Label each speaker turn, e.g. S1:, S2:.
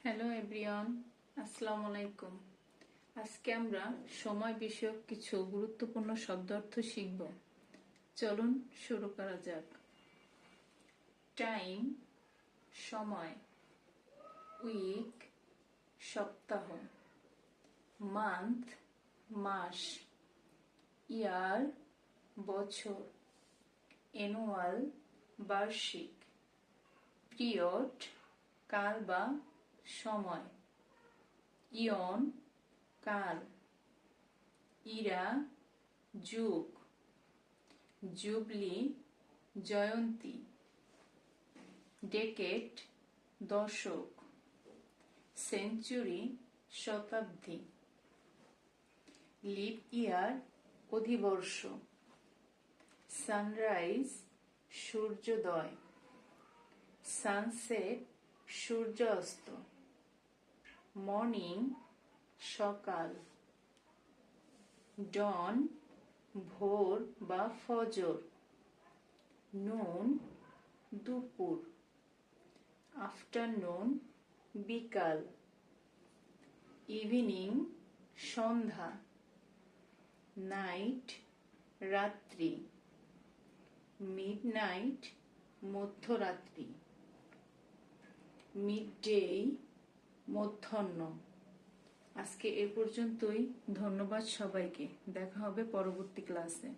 S1: Hello everyone, আসসালামু আলাইকুম। আজকে আমরা সময় বিষয়ক কিছু গুরুত্বপূর্ণ শব্দার্থ শিখব। চলুন শুরু করা যাক। টাইম সময়, উইক সপ্তাহ, মান্থ মাস, ইয়ার বছর, অ্যানুয়াল বার্ষিক, পিরিয়ড কাল বা সময়, ইয়ন কাল, ইরা যুগ, জুবলি জয়ন্তী, ডেকেড দশক, সেঞ্চুরি শতাব্দী, লিপ ইয়ার অধিবর্ষ, সানরাইজ সূর্যোদয়, সানসেট সূর্যাস্ত, মর্নিং সকাল, ডন ভোর বা ফজর, নুন দুপুর, আফটারনুন বিকাল, ইভিনিং সন্ধ্যা, নাইট রাত্রি, মিডনাইট মধ্যরাত্রি, মিডডে মধ্যাহ্ন। আজকে এ পর্যন্তই। ধন্যবাদ সবাইকে। দেখা হবে পরবর্তী ক্লাসে।